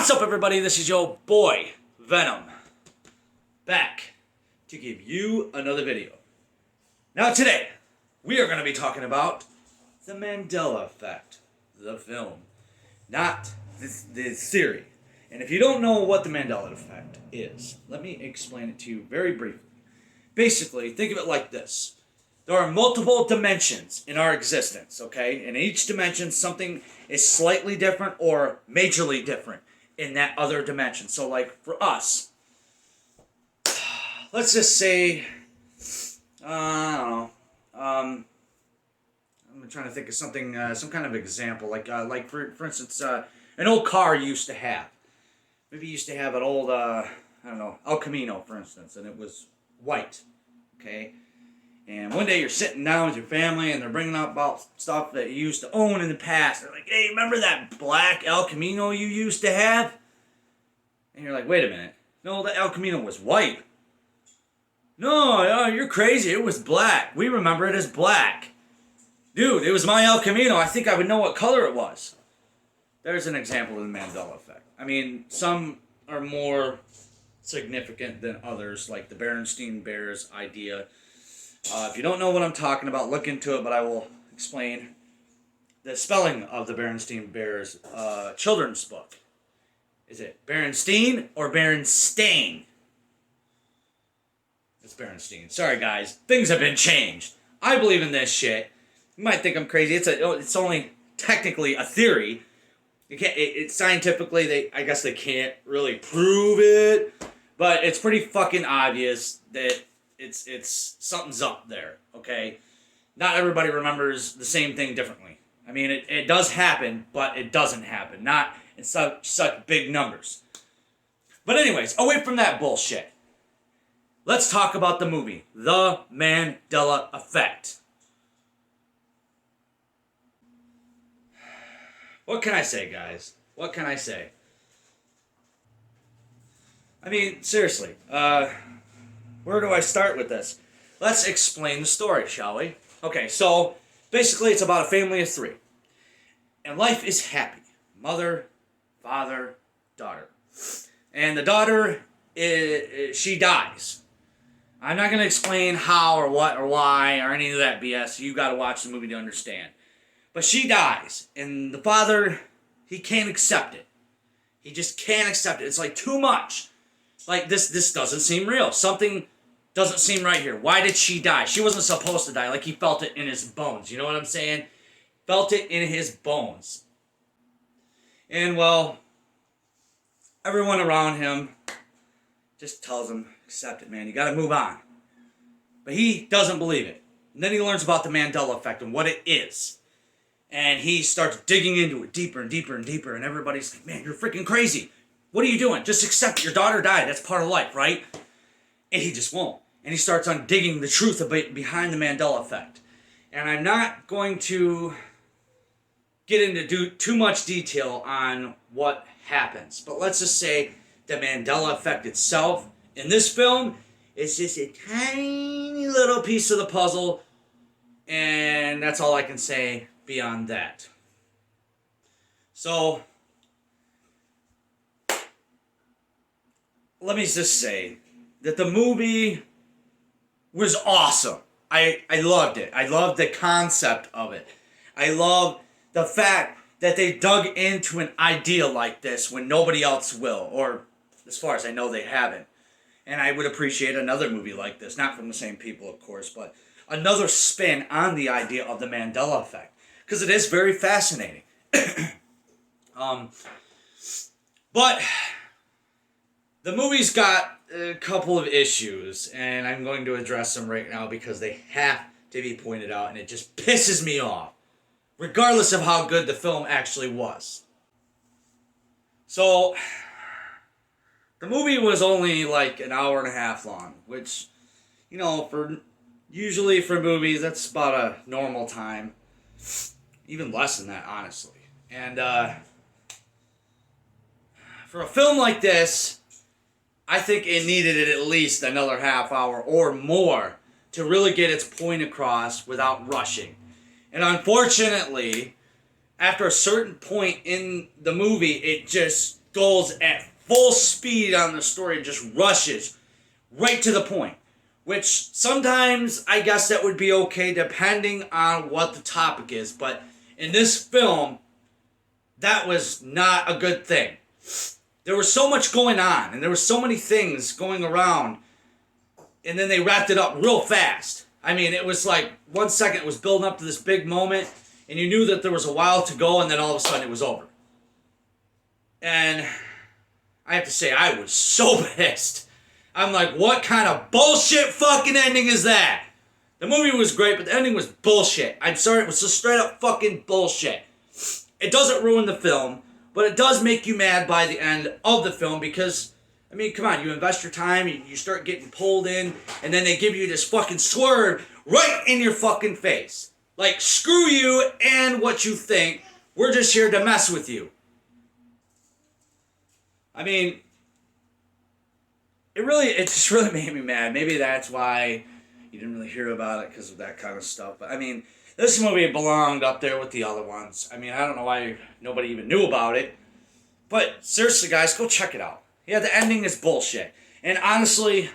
What's up, everybody? This is your boy, VeNoM, back to give you another video. Now today, we are going to be talking about the Mandela effect, the film, not the theory. And if you don't know what the Mandela effect is, let me explain it to you very briefly. Basically, think of it like this. There are multiple dimensions in our existence, okay? In each dimension, something is slightly different or majorly different in that other dimension. So, like, for us, let's just say, I don't know, I'm trying to think of something, some kind of example, like for instance, an old car you used to have. Maybe you used to have an old, I don't know, El Camino, for instance, and it was white, okay? And one day you're sitting down with your family and they're bringing up about stuff that you used to own in the past. They're like, hey, remember that black El Camino you used to have? And you're like, wait a minute. No, the El Camino was white. No, you're crazy. It was black. We remember it as black. Dude, it was my El Camino. I think I would know what color it was. There's an example of the Mandela effect. I mean, some are more significant than others, like the Berenstain Bears idea. If you don't know what I'm talking about, look into it, but I will explain the spelling of the Berenstain Bears children's book. Is it Berenstain or Berenstain? It's Berenstain. Sorry, guys. Things have been changed. I believe in this shit. You might think I'm crazy. It's only technically a theory. It's scientifically, I guess they can't really prove it, but it's pretty fucking obvious that it's something's up there, okay? Not everybody remembers the same thing differently. I mean, it does happen, but it doesn't happen. Not in such big numbers. But anyways, away from that bullshit. Let's talk about the movie, The Mandela Effect. What can I say, guys? What can I say? I mean, seriously, where do I start with this? Let's explain the story, shall we? Okay, so basically it's about a family of three. And life is happy. Mother, father, daughter. And the daughter, she dies. I'm not going to explain how or what or why or any of that BS. You got to watch the movie to understand. But she dies. And the father, he can't accept it. He just can't accept it. It's like too much. Like, this doesn't seem real. Something doesn't seem right here. Why did she die? She wasn't supposed to die. Like, he felt it in his bones. You know what I'm saying? Felt it in his bones. And, well, everyone around him just tells him, accept it, man. You gotta move on. But he doesn't believe it. And then he learns about the Mandela effect and what it is. And he starts digging into it deeper and deeper and deeper. And everybody's like, man, you're freaking crazy. What are you doing? Just accept it. Your daughter died. That's part of life, right? And he just won't. And he starts on digging the truth behind the Mandela effect. And I'm not going to get into too much detail on what happens. But let's just say the Mandela effect itself in this film is just a tiny little piece of the puzzle. And that's all I can say beyond that. So, let me just say that the movie was awesome. I loved it. I loved the concept of it. I love the fact that they dug into an idea like this when nobody else will, or as far as I know, they haven't. And I would appreciate another movie like this, not from the same people, of course, but another spin on the idea of the Mandela effect, because it is very fascinating. But the movie's got a couple of issues, and I'm going to address them right now because they have to be pointed out, and it just pisses me off, regardless of how good the film actually was. So, the movie was only like an hour and a half long, which, you know, usually for movies, that's about a normal time. Even less than that, honestly. And for a film like this, I think it needed at least another half hour or more to really get its point across without rushing. And unfortunately, after a certain point in the movie, it just goes at full speed on the story and just rushes right to the point. Which sometimes I guess that would be okay depending on what the topic is. But in this film, that was not a good thing. There was so much going on, and there were so many things going around, and then they wrapped it up real fast. I mean, it was like 1 second it was building up to this big moment, and you knew that there was a while to go, and then all of a sudden it was over. And I have to say, I was so pissed. I'm like, what kind of bullshit fucking ending is that? The movie was great, but the ending was bullshit. I'm sorry, it was just straight up fucking bullshit. It doesn't ruin the film, but it does make you mad by the end of the film because, I mean, come on, you invest your time, you start getting pulled in, and then they give you this fucking swerve right in your fucking face. Like, screw you and what you think. We're just here to mess with you. I mean, it just really made me mad. Maybe that's why you didn't really hear about it because of that kind of stuff. But I mean, this movie belonged up there with the other ones. I mean, I don't know why nobody even knew about it. But seriously, guys, go check it out. Yeah, the ending is bullshit. And honestly,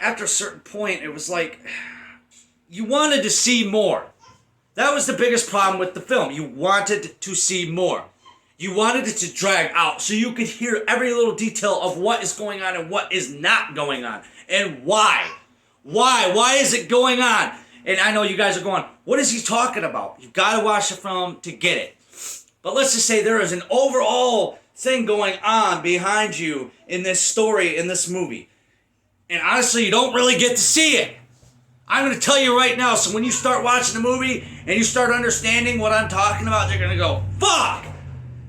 after a certain point, it was like, you wanted to see more. That was the biggest problem with the film. You wanted to see more. You wanted it to drag out so you could hear every little detail of what is going on and what is not going on. And why. Why is it going on? And I know you guys are going, what is he talking about? You've got to watch the film to get it. But let's just say there is an overall thing going on behind you in this story, in this movie. And honestly, you don't really get to see it. I'm going to tell you right now, so when you start watching the movie and you start understanding what I'm talking about, you're going to go, fuck!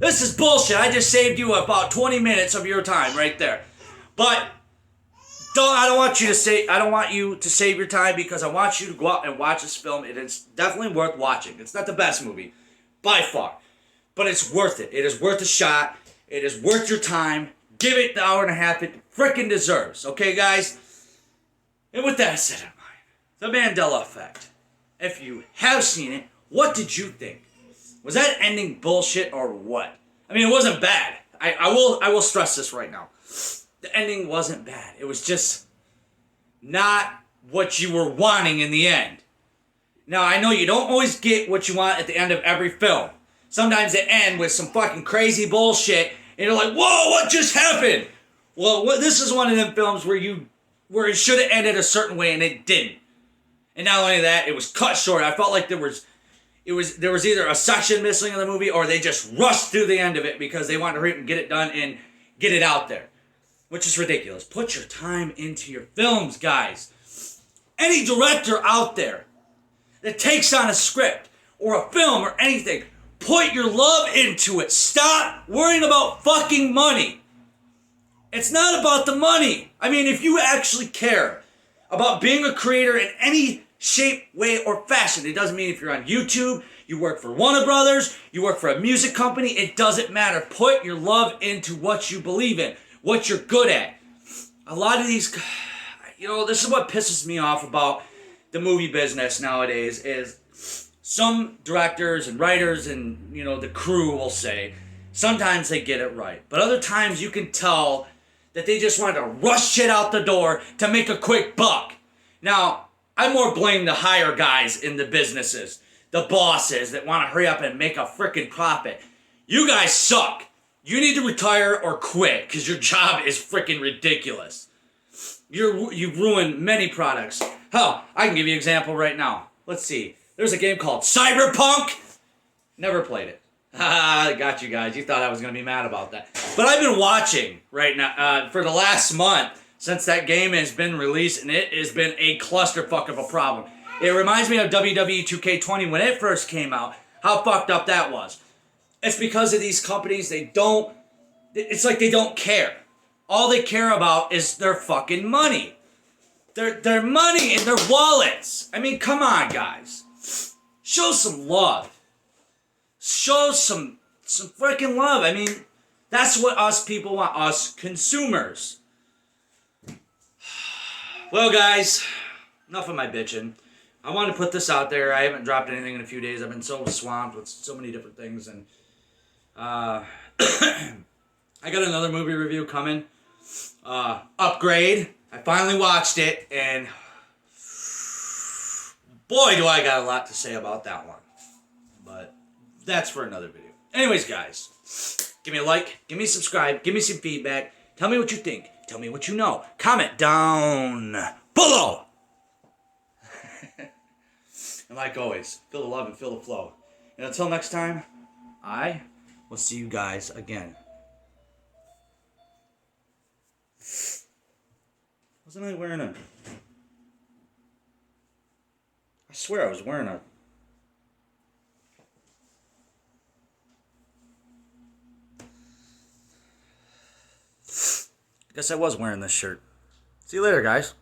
This is bullshit. I just saved you about 20 minutes of your time right there. But I don't want you to save your time because I want you to go out and watch this film. It is definitely worth watching. It's not the best movie by far, but it's worth it. It is worth a shot. It is worth your time. Give it the hour and a half it freaking deserves. Okay, guys? And with that said in mind, the Mandela effect. If you have seen it, what did you think? Was that ending bullshit or what? I mean, it wasn't bad. I will stress this right now. The ending wasn't bad. It was just not what you were wanting in the end. Now, I know you don't always get what you want at the end of every film. Sometimes they end with some fucking crazy bullshit, and you're like, whoa, what just happened? Well, this is one of them films where it should have ended a certain way, and it didn't. And not only that, it was cut short. I felt like there was either a section missing in the movie or they just rushed through the end of it because they wanted to hurry up and get it done and get it out there. Which is ridiculous. Put your time into your films, guys. Any director out there that takes on a script or a film or anything, put your love into it. Stop worrying about fucking money. It's not about the money. I mean, if you actually care about being a creator in any shape, way, or fashion. It doesn't mean if you're on YouTube, you work for Warner Brothers, you work for a music company, it doesn't matter. Put your love into what you believe in, what you're good at. A lot of these, this is what pisses me off about the movie business nowadays is some directors and writers and, the crew will say, sometimes they get it right. But other times you can tell that they just want to rush shit out the door to make a quick buck. Now, I more blame the higher guys in the businesses, the bosses that want to hurry up and make a freaking profit. You guys suck. You need to retire or quit because your job is freaking ridiculous. You've ruined many products. Hell, I can give you an example right now. Let's see. There's a game called Cyberpunk. Never played it. I got you guys. You thought I was going to be mad about that. But I've been watching right now for the last month since that game has been released, and it has been a clusterfuck of a problem. It reminds me of WWE 2K20 when it first came out, how fucked up that was. It's because of these companies, it's like they don't care. All they care about is their fucking money. Their money and their wallets. I mean, come on, guys. Show some love. Show some freaking love. I mean, that's what us people want, us consumers. Well, guys, enough of my bitching. I wanted to put this out there. I haven't dropped anything in a few days. I've been so swamped with so many different things, and I got another movie review coming. Upgrade. I finally watched it, and boy, do I got a lot to say about that one. But that's for another video. Anyways, guys, give me a like, give me a subscribe, give me some feedback. Tell me what you think. Tell me what you know. Comment down below. And like always, feel the love and feel the flow. And until next time, I will see you guys again. Wasn't I wearing a... I swear I was wearing a... Guess I was wearing this shirt. See you later, guys.